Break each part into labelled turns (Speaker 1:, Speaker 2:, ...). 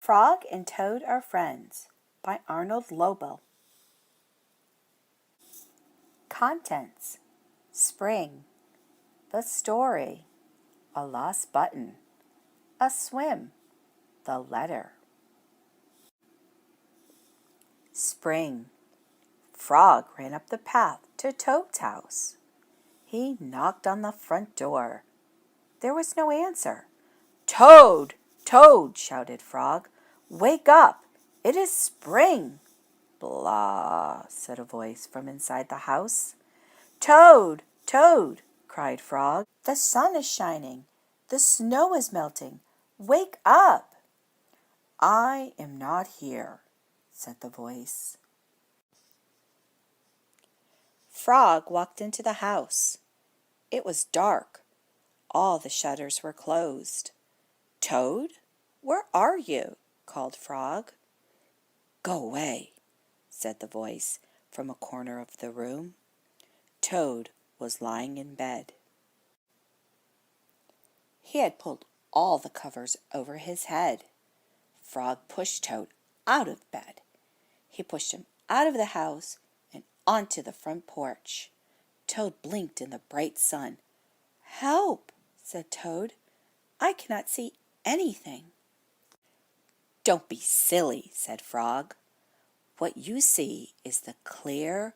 Speaker 1: Frog and Toad Are Friends by Arnold Lobel. Contents: Spring, the story, a lost button, a swim, the letter. Spring. Frog ran up the path to Toad's house. He knocked on the front door. There was no answer. "Toad! Toad!" shouted Frog. "Wake up! It is spring!" "Blah!" said a voice from inside the house. "Toad! Toad!" cried Frog. "The sun is shining. The snow is melting. Wake up!" "I am not here," said the voice. Frog walked into the house. It was dark. All the shutters were closed. "Toad, where are you?" called Frog. "Go away," said the voice from a corner of the room. Toad was lying in bed. He had pulled all the covers over his head. Frog pushed Toad out of bed. He pushed him out of the house and onto the front porch. Toad blinked in the bright sun. "Help!" said Toad. "I cannot see anything." "Don't be silly," said Frog. "What you see is the clear,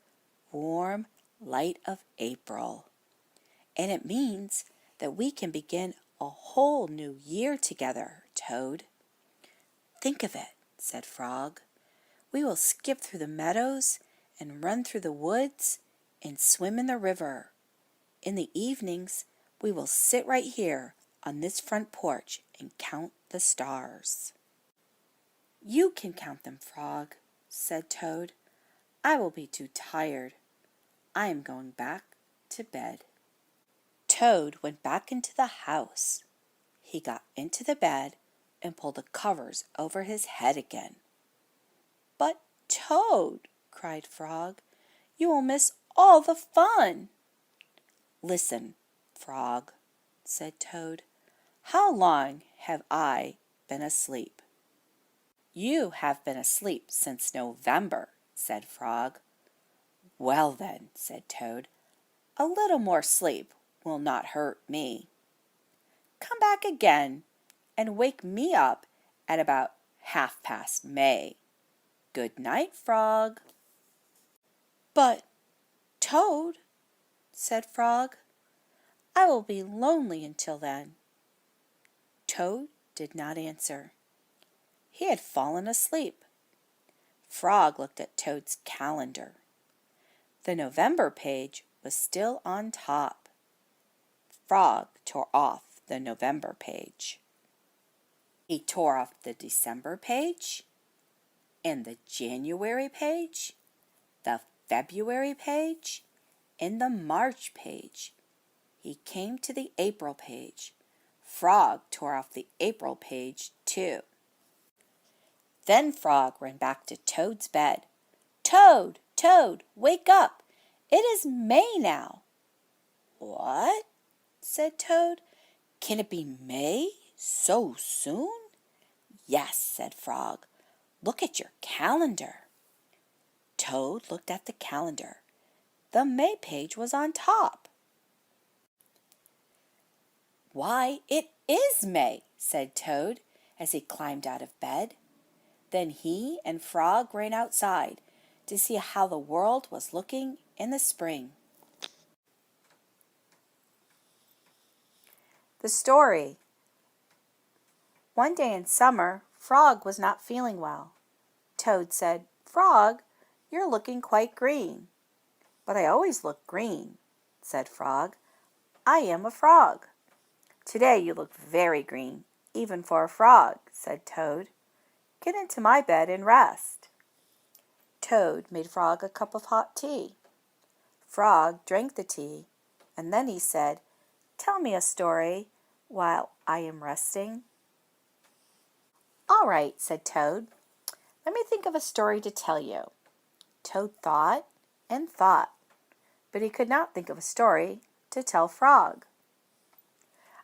Speaker 1: warm light of April, and it means that we can begin a whole new year together, Toad." "Think of it," said Frog. "We will skip through the meadows and run through the woods and swim in the river. In the evenings, we will sit right here on this front porch and count the stars." "You can count them, Frog," said Toad. "I will be too tired. I am going back to bed." Toad went back into the house. He got into the bed and pulled the covers over his head again. "But, Toad," cried Frog, "you will miss all the fun." "Listen, Frog," said Toad. "How long have I been asleep?" "You have been asleep since November," said Frog. "Well then," said Toad, "a little more sleep will not hurt me. Come back again and wake me up at about 1/2 May. Good night, Frog." "But, Toad," said Frog, "I will be lonely until then." Toad did not answer. He had fallen asleep. Frog looked at Toad's calendar. The November page was still on top. Frog tore off the November page. He tore off the December page, and the January page, the February page, and the March page. He came to the April page. Frog tore off the April page too. Then Frog ran back to Toad's bed. "Toad, Toad, wake up! It is May now." "What?" said Toad. "Can it be May so soon?" "Yes," said Frog. "Look at your calendar." Toad looked at the calendar. The May page was on top. "Why, it is May," said Toad as he climbed out of bed. Then he and Frog ran outside to see how the world was looking in the spring. The story. One day in summer, Frog was not feeling well. Toad said, "Frog, you're looking quite green." "But I always look green," said Frog. "I am a frog." "Today you look very green, even for a frog," said Toad. "Get into my bed and rest." Toad made Frog a cup of hot tea. Frog drank the tea, and then he said, "Tell me a story while I am resting." "All right," said Toad. "Let me think of a story to tell you." Toad thought and thought, but he could not think of a story to tell Frog.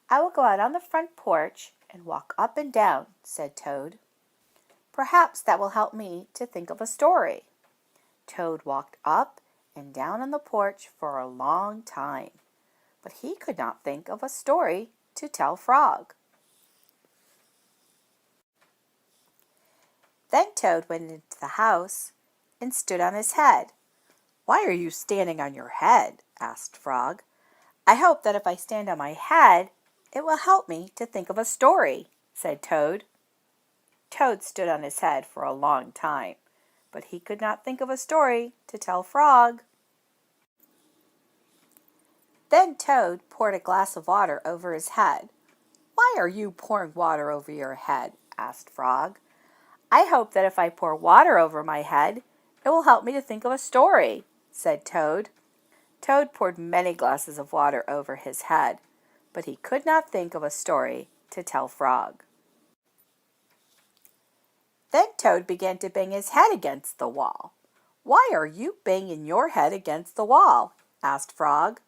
Speaker 1: "I will go out on the front porch and walk up and down," said Toad. Perhaps that will help me to think of a story." Toad walked up and down on the porch for a long time, but he could not think of a story to tell Frog. Then Toad went into the house and stood on his head. "Why are you standing on your head?" asked Frog. "I hope that if I stand on my head, it will help me to think of a story," said Toad. Toad stood on his head for a long time, but he could not think of a story to tell Frog. Then Toad poured a glass of water over his head. "Why are you pouring water over your head?" asked Frog. "I hope that if I pour water over my head, it will help me to think of a story," said Toad. Toad poured many glasses of water over his head, but he could not think of a story to tell Frog. Then Toad began to bang his head against the wall. "Why are you banging your head against the wall?" asked Frog.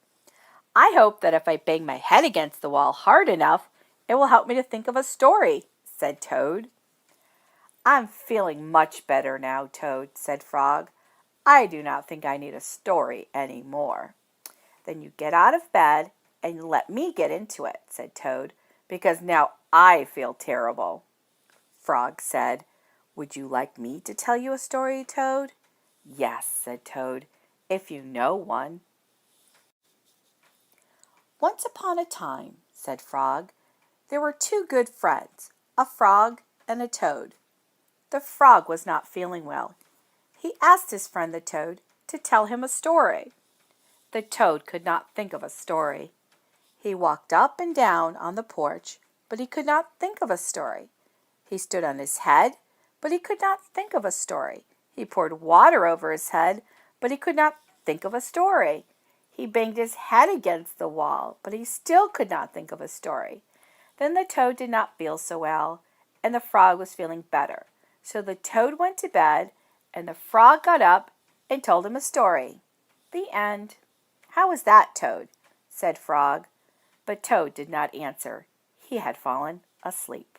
Speaker 1: "I hope that if I bang my head against the wall hard enough, it will help me to think of a story," said Toad. "I'm feeling much better now, Toad," said Frog. "I do not think I need a story any more." "Then you get out of bed and let me get into it," said Toad, "because now I feel terrible." Frog said, "Would you like me to tell you a story, Toad?" "Yes," said Toad, "if you know one." "Once upon a time," said Frog, "there were two good friends, a frog and a toad. The frog was not feeling well. He asked his friend the toad to tell him a story. The toad could not think of a story. He walked up and down on the porch, but he could not think of a story. He stood on his head, but he could not think of a story. He poured water over his head, but he could not think of a story. He banged his head against the wall, but he still could not think of a story. Then the toad did not feel so well, and the frog was feeling better. So the toad went to bed, and the frog got up and told him a story. The end. "How was that, Toad?" said Frog. But Toad did not answer. He had fallen asleep.